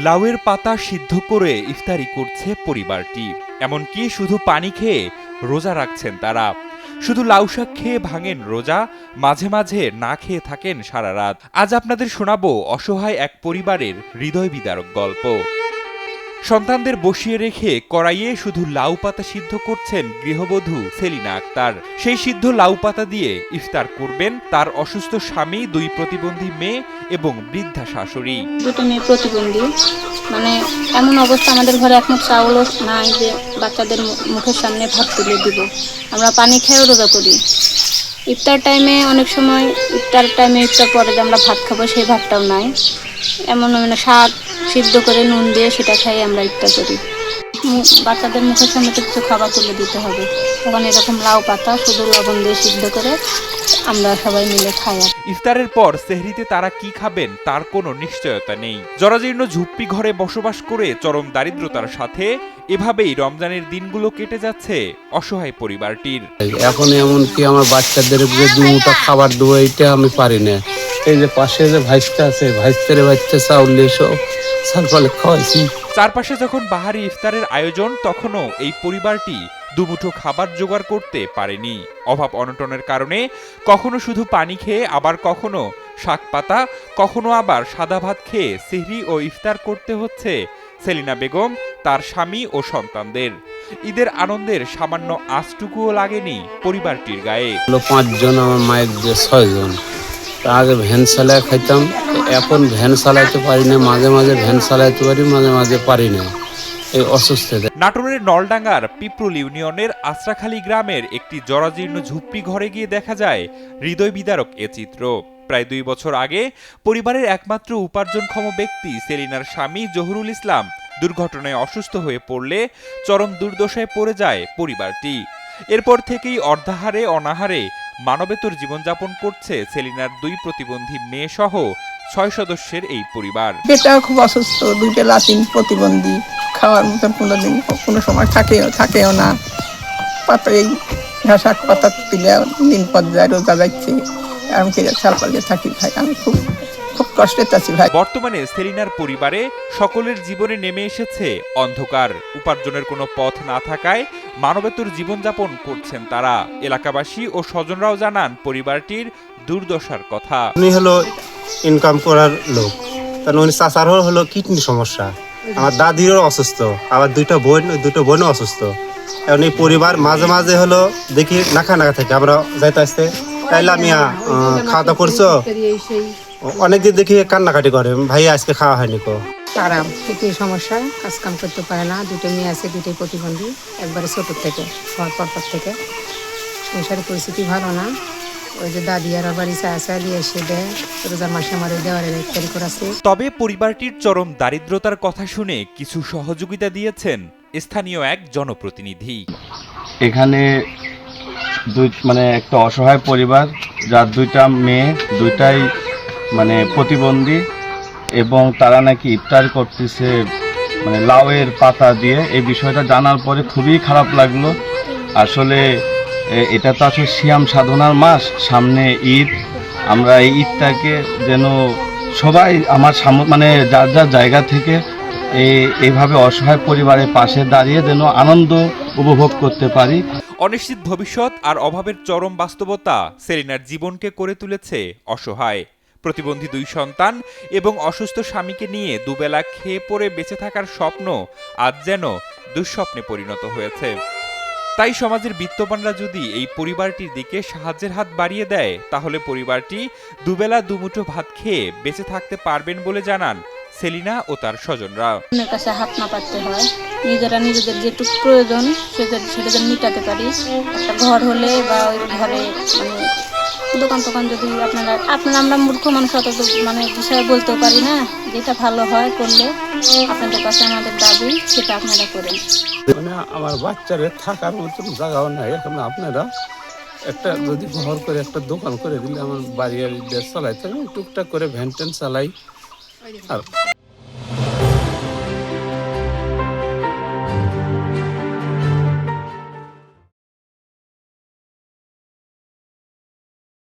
লাউয়ের পাতা সিদ্ধ করে ইফতারি করছে পরিবারটি। এমনকি শুধু পানি খেয়ে রোজা রাখছেন তারা। শুধু লাউ শাক খেয়ে ভাঙেন রোজা, মাঝে মাঝে না খেয়ে থাকেন সারা রাত। আজ আপনাদের শোনাবো অসহায় এক পরিবারের হৃদয় বিদারক গল্প। সন্তানদের বসিয়ে রেখে কড়াইয়ে শুধু লাউ পাতা সিদ্ধ করছেন গৃহবধূ সেলিনা আক্তার। সেই সিদ্ধ লাউ পাতা দিয়ে ইফতার করবেন তার অসুস্থ স্বামী, 2 প্রতিবন্ধী মেয়ে এবং বৃদ্ধা শাশুড়ি। দুটো মেয়ে প্রতিবন্ধী, মানে এমন অবস্থা আমাদের ঘরে এখন চাউলও নাই যে বাচ্চাদের মুখের সামনে ভাত তুলে দিব। আমরা পানি খেয়েও রোজা করি। ইফতার টাইমে অনেক সময় ইফতার পরে যে আমরা ভাত খাবো সেই ভাতটাও নাই। এমন মানে শাক সিদ্ধ করে নুন দিয়ে সেটা খাই আমরা ইফতার করি। বাচ্চাদের মুখের সামনে তো কিছু খাবার তুলে দিতে হবে, তখন এরকম লাউ পাতা শুধু লবণ দিয়ে সিদ্ধ করে আমরা সবাই মিলে খাই। ইফতারের পর সেহরিতে তারা কি খাবেন তার কোনো নিশ্চয়তা নেই। জরাজীর্ণ ঝুপ্পি ঘরে বসবাস করে চরম দারিদ্রতার সাথে এভাবেই রমজানের দিনগুলো কেটে যাচ্ছে অসহায় পরিবারটির। এখন এমনকি আমার বাচ্চাদের যে 2 মুঠো খাবার দেবো এটা আমি পারি না। এই যে পাশে যে ভাইস্তা আছে, ভাইস্তারে বাচ্চা চাউল এসো সালফালে খাওয়াইছি। চারপাশে যখন বাহারি ইফতারের আয়োজন, তখনও এই পরিবারটি দুমুঠো খাবার জোগাড় করতে পারেনি। অভাব অনটনের কারণে কখনো শুধু পানি খেয়ে, আবার কখনো শাক পাতা, কখনো আবার সাদা ভাত খেয়ে সেহরি ও ইফতার করতে হচ্ছে সেলিনা বেগম, তার স্বামী ও সন্তানদের। ঈদের আনন্দের সামান্য আঁচটুকুও লাগেনি পরিবারটির গায়ে। 5 জন, আমার মায়ের যে 6 জন। আগে ভ্যান চালায় খাইতাম, এখন ভ্যান চালাইতে পারি না। মাঝে মাঝে ভ্যান চালাইতে পারি, মাঝে মাঝে পারি না, এই অসুস্থতা। নাটোরের নলডাঙ্গার পিপরুল ইউনিয়নের আশ্রাখালী গ্রামের একটি জরাজীর্ণ ঝুপ্পি ঘরে গিয়ে দেখা যায় হৃদয় বিদারক এ চিত্র। প্রায় 2 বছর আগে পরিবারের একমাত্র উপার্জনক্ষম ব্যক্তি সেলিনার স্বামী জহুরুল ইসলাম দুর্ঘটনায় অসুস্থ হয়ে পড়লে চরম দুর্দশায় পড়ে যায় পরিবারটি। এরপর থেকেই অর্ধাহারে অনাহারে মানবেতর জীবনযাপন করছে সেলিনার 2 প্রতিবন্ধী মেয়ে সহ 6 সদস্যের এই পরিবার। বেটাও খুব অসুস্থ, 2টা লাতিন প্রতিবন্ধী, খাওয়ার মতন কোনো সময় থাকেও না। পাতা এই ঘাসাক পাতা তুলে দিন পর যায়, রোজা যাচ্ছে। আমি সালপালে থাকি ভাই, আমি খুব কষ্টে আছি ভাই। বর্তমানে সেলিনার পরিবারে সকলের জীবনে নেমে এসেছে অন্ধকার। উপার্জনের কোনো পথ না থাকায় মানবেতর জীবনযাপন করছেন তারা। এলাকাবাসী ও স্বজনরাও জানান পরিবারটির দুর্দশার কথা। উনি হলো ইনকাম করার লোক, কারণ উনি চাচার হলো কিডনি সমস্যা, আমার দাদিরও অসুস্থ, আবার 2টা বোনও অসুস্থ। এখন এই পরিবার মাঝে মাঝে হলো দেখি নাকা থাকে, আমরা যাইতে আসতে তাইলে আমি খাওয়া দাওয়া করছো, অনেকদিন দেখি কান্নাকাটি করে, ভাই আজকে খাওয়া হয়নি কো। তারা একই সমস্যা, কাজ কাম করতে পারে না। 2টা মেয়ে আছে, 2টাই প্রতিবন্ধী, একবারে ছোট থেকে হওয়ার পর থেকে। সংসারের পরিস্থিতি ভালো না। ওই যে দাদি আর বাড়ি চালিয়ে এসে দেয়, রোজার মাসে আমার দেওয়ারে ইফতারি করাছে। তবে পরিবারটির চরম দারিদ্রতার কথা শুনে কিছু সহযোগিতা দিয়েছেন স্থানীয় এক জনপ্রতিনিধি। এখানে মানে একটা অসহায় পরিবার, যার 2টা মেয়ে, 2টাই মানে প্রতিবন্ধী, এবং তারা নাকি ইফতার করতেছে মানে লাউয়ের পাতা দিয়ে। এই বিষয়টা জানার পরে খুবই খারাপ লাগলো। আসলে এটা তো আসলে সিয়াম সাধনার মাস, সামনে ঈদ। আমরা এই ঈদটাকে যেন সবাই আমার মানে যার যার জায়গা থেকে এইভাবে অসহায় পরিবারের পাশে দাঁড়িয়ে যেন আনন্দ উপভোগ করতে পারি। অনিশ্চিত ভবিষ্যৎ আর অভাবের চরম বাস্তবতা সেলিনার জীবনকে করে তুলেছে অসহায়। প্রতিবন্ধী 2 সন্তান এবং অসুস্থ স্বামীকে নিয়ে দুবেলা খেয়ে পরে বেঁচে থাকার স্বপ্ন আজ যেন দুঃস্বপ্নে পরিণত হয়েছে। তাই সমাজের বিত্তবানরা যদি এই পরিবারটির দিকে সাহায্যের হাত বাড়িয়ে দেয়, তাহলে পরিবারটি দুবেলা দুমুঠো ভাত খেয়ে বেঁচে থাকতে পারবেন বলে জানান সেলিনা ও তার স্বজনরা। অন্যের কাছে হাত না পাততে হয়, নিজেদের যেটুকু প্রয়োজন সেটা যেন মিটাতে পারি। একটা ঘর হলে বা ওই ঘরে মানে দোকান যদি আমরা মূর্খ মানুষ, অত মানে বিষয়ে বলতেও পারি না। যেটা ভালো হয় করলে আপনাদের কাছে আমাদের দাবি, সেটা আপনারা করেন। মানে আমার বাচ্চাদের থাকার মতন জায়গাও নাই। এখন আপনারা একটা যদি ঘর করে একটা দোকান করে দিলে আমার বাড়ি চালাইতে, আমি টুকটাক করে ভ্যান ট্যান চালাই। আর